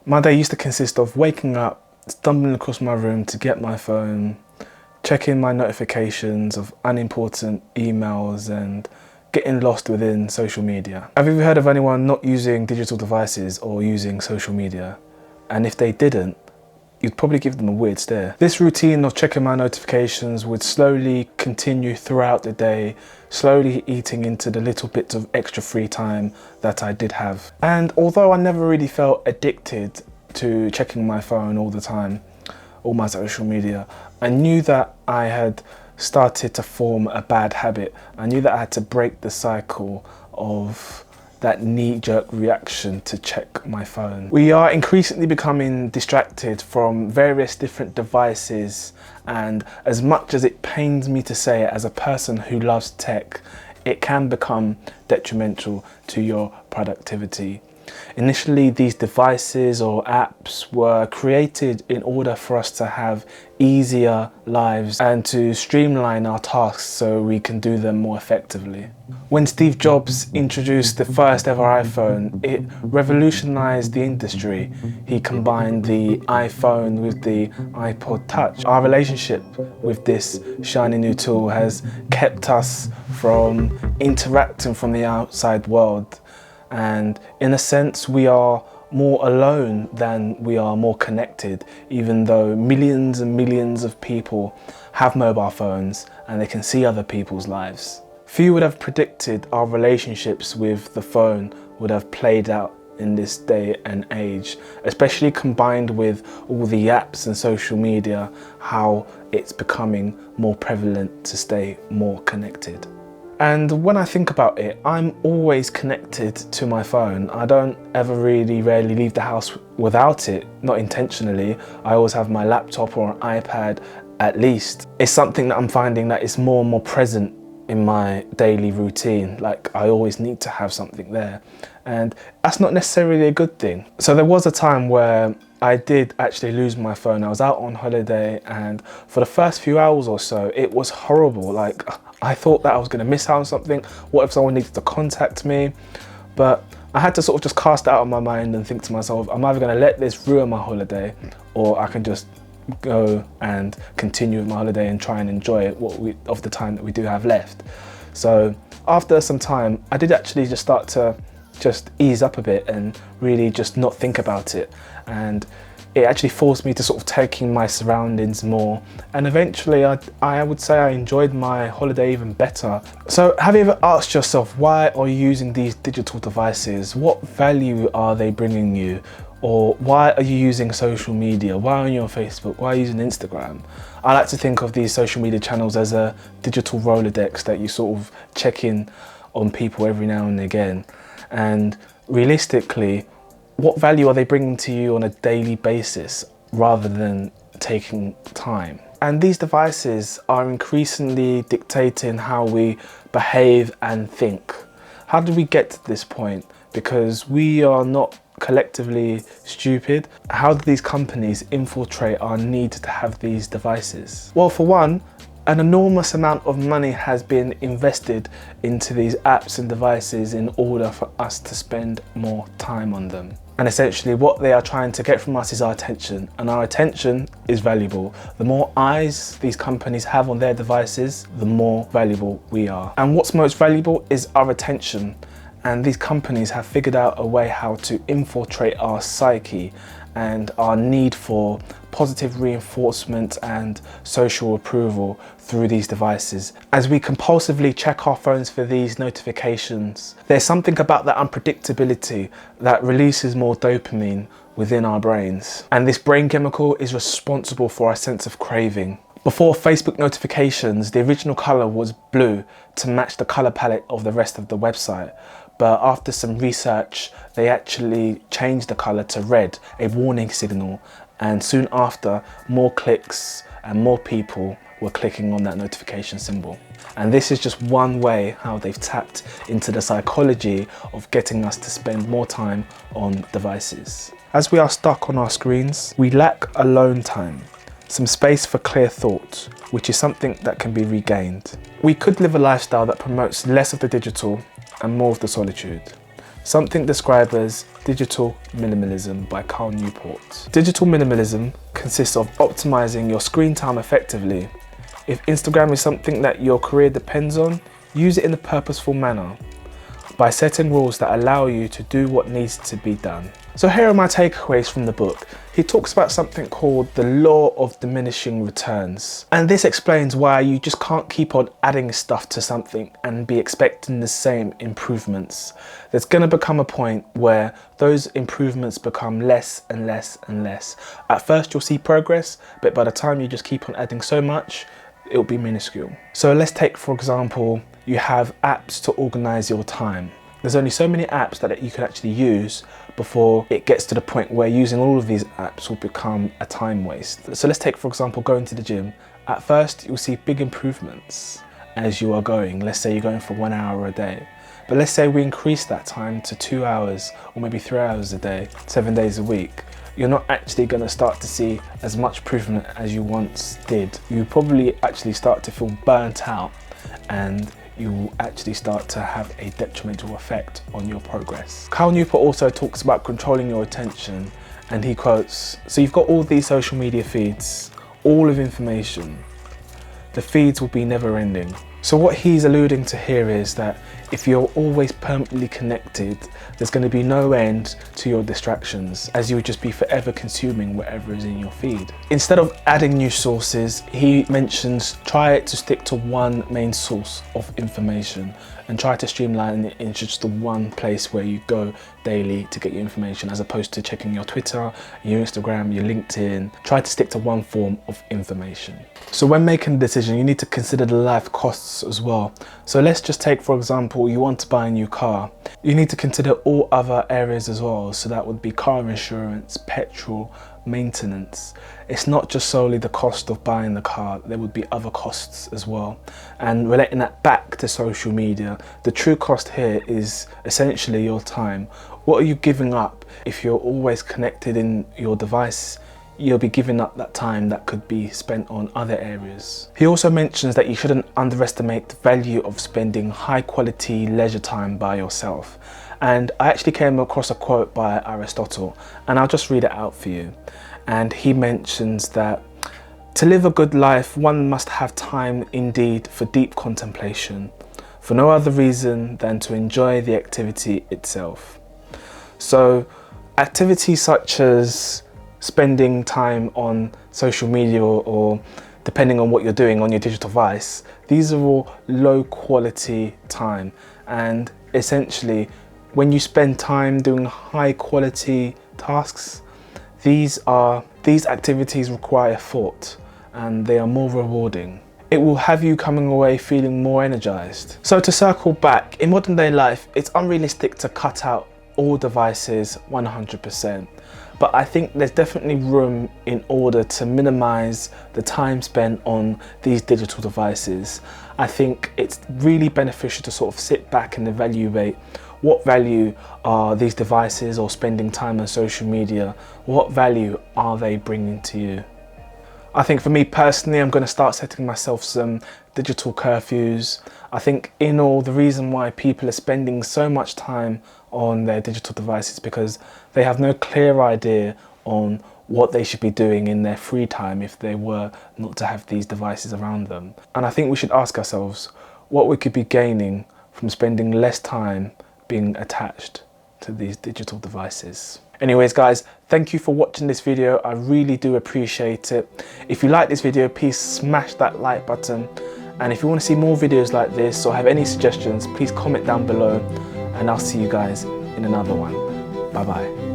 My day used to consist of waking up, stumbling across my room to get my phone, checking my notifications of unimportant emails and getting lost within social media. Have you ever heard of anyone not using digital devices or using social media? And if they didn't, you'd probably give them a weird stare. This routine of checking my notifications would slowly continue throughout the day, slowly eating into the little bits of extra free time that I did have. And although I never really felt addicted to checking my phone all the time, all my social media, I knew that I had started to form a bad habit. I knew that I had to break the cycle of that knee-jerk reaction to check my phone. We are increasingly becoming distracted from various different devices, and as much as it pains me to say it, as a person who loves tech, it can become detrimental to your productivity. Initially, these devices or apps were created in order for us to have easier lives and to streamline our tasks so we can do them more effectively. When Steve Jobs introduced the first ever iPhone, it revolutionized the industry. He combined the iPhone with the iPod Touch. Our relationship with this shiny new tool has kept us from interacting from the outside world. And in a sense, we are more alone than we are more connected, even though millions and millions of people have mobile phones and they can see other people's lives. Few would have predicted our relationships with the phone would have played out in this day and age, especially combined with all the apps and social media, how it's becoming more prevalent to stay more connected. And when I think about it, I'm always connected to my phone. I don't ever rarely leave the house without it, not intentionally. I always have my laptop or an iPad at least. It's something that I'm finding that is more and more present in my daily routine. Like, I always need to have something there. And that's not necessarily a good thing. So there was a time where I did actually lose my phone. I was out on holiday, and for the first few hours or so, it was horrible. Like, I thought that I was going to miss out on something. What if someone needed to contact me? But I had to sort of just cast it out of my mind and think to myself, I'm either going to let this ruin my holiday, or I can just go and continue with my holiday and try and enjoy it of the time that we do have left. So after some time, I did actually just start to just ease up a bit and really just not think about it. And it actually forced me to sort of take in my surroundings more. And eventually I would say I enjoyed my holiday even better. So have you ever asked yourself, why are you using these digital devices? What value are they bringing you? Or why are you using social media? Why are you on Facebook? Why are you using Instagram? I like to think of these social media channels as a digital Rolodex that you sort of check in on people every now and again. And realistically, what value are they bringing to you on a daily basis rather than taking time? And these devices are increasingly dictating how we behave and think. How did we get to this point? Because we are not collectively stupid. How do these companies infiltrate our need to have these devices? Well, for one, an enormous amount of money has been invested into these apps and devices in order for us to spend more time on them. And essentially what they are trying to get from us is our attention, and our attention is valuable. The more eyes these companies have on their devices, the more valuable we are. And what's most valuable is our attention. And these companies have figured out a way how to infiltrate our psyche and our need for positive reinforcement and social approval through these devices. As we compulsively check our phones for these notifications, there's something about that unpredictability that releases more dopamine within our brains. And this brain chemical is responsible for our sense of craving. Before Facebook notifications, the original color was blue to match the color palette of the rest of the website. But after some research, they actually changed the color to red, a warning signal. And soon after, more clicks and more people were clicking on that notification symbol. And this is just one way how they've tapped into the psychology of getting us to spend more time on devices. As we are stuck on our screens, we lack alone time, some space for clear thought, which is something that can be regained. We could live a lifestyle that promotes less of the digital and more of the solitude. something described as digital minimalism by Cal Newport. Digital minimalism consists of optimizing your screen time effectively. If Instagram is something that your career depends on, use it in a purposeful manner by setting rules that allow you to do what needs to be done. So here are my takeaways from the book. He talks about something called the law of diminishing returns. And this explains why you just can't keep on adding stuff to something and be expecting the same improvements. There's gonna become a point where those improvements become less and less and less. At first you'll see progress, but by the time you just keep on adding so much, it'll be minuscule. So let's take, for example, you have apps to organize your time. There's only so many apps that you can actually use before it gets to the point where using all of these apps will become a time waste. So let's take, for example, going to the gym. At first, you'll see big improvements as you are going. Let's say you're going for 1 hour a day. But let's say we increase that time to 2 hours or maybe 3 hours a day, 7 days a week. You're not actually going to start to see as much improvement as you once did. You probably actually start to feel burnt out, and you will actually start to have a detrimental effect on your progress. Cal Newport also talks about controlling your attention, and he quotes, so you've got all these social media feeds, all of information. The feeds will be never ending. So what he's alluding to here is that if you're always permanently connected, there's going to be no end to your distractions, as you would just be forever consuming whatever is in your feed. Instead of adding new sources, he mentions try to stick to one main source of information and try to streamline it into just the one place where you go daily to get your information, as opposed to checking your Twitter, your Instagram, your LinkedIn. Try to stick to one form of information. So when making a decision, you need to consider the life costs as well. So let's just take, for example, you want to buy a new car. You need to consider all other areas as well. So that would be car insurance, petrol, maintenance. It's not just solely the cost of buying the car, there would be other costs as well. And relating that back to social media, the true cost here is essentially your time. What are you giving up? If you're always connected in your device, you'll be giving up that time that could be spent on other areas. He also mentions that you shouldn't underestimate the value of spending high quality leisure time by yourself. And I actually came across a quote by Aristotle, and I'll just read it out for you. And he mentions that to live a good life, one must have time indeed for deep contemplation, for no other reason than to enjoy the activity itself. So activities such as spending time on social media or depending on what you're doing on your digital device, these are all low quality time. And essentially, when you spend time doing high quality tasks, these activities require thought and they are more rewarding. It will have you coming away feeling more energized. So to circle back, in modern day life, it's unrealistic to cut out all devices 100%. But I think there's definitely room in order to minimize the time spent on these digital devices. I think it's really beneficial to sort of sit back and evaluate what value are these devices or spending time on social media, what value are they bringing to you? I think for me personally, I'm going to start setting myself some digital curfews. I think in all, the reason why people are spending so much time on their digital devices because they have no clear idea on what they should be doing in their free time if they were not to have these devices around them. And I think we should ask ourselves what we could be gaining from spending less time being attached to these digital devices. Anyways guys, thank you for watching this video. I really do appreciate it. If you like this video, please smash that like button. And if you want to see more videos like this or have any suggestions, please comment down below, and I'll see you guys in another one. Bye bye.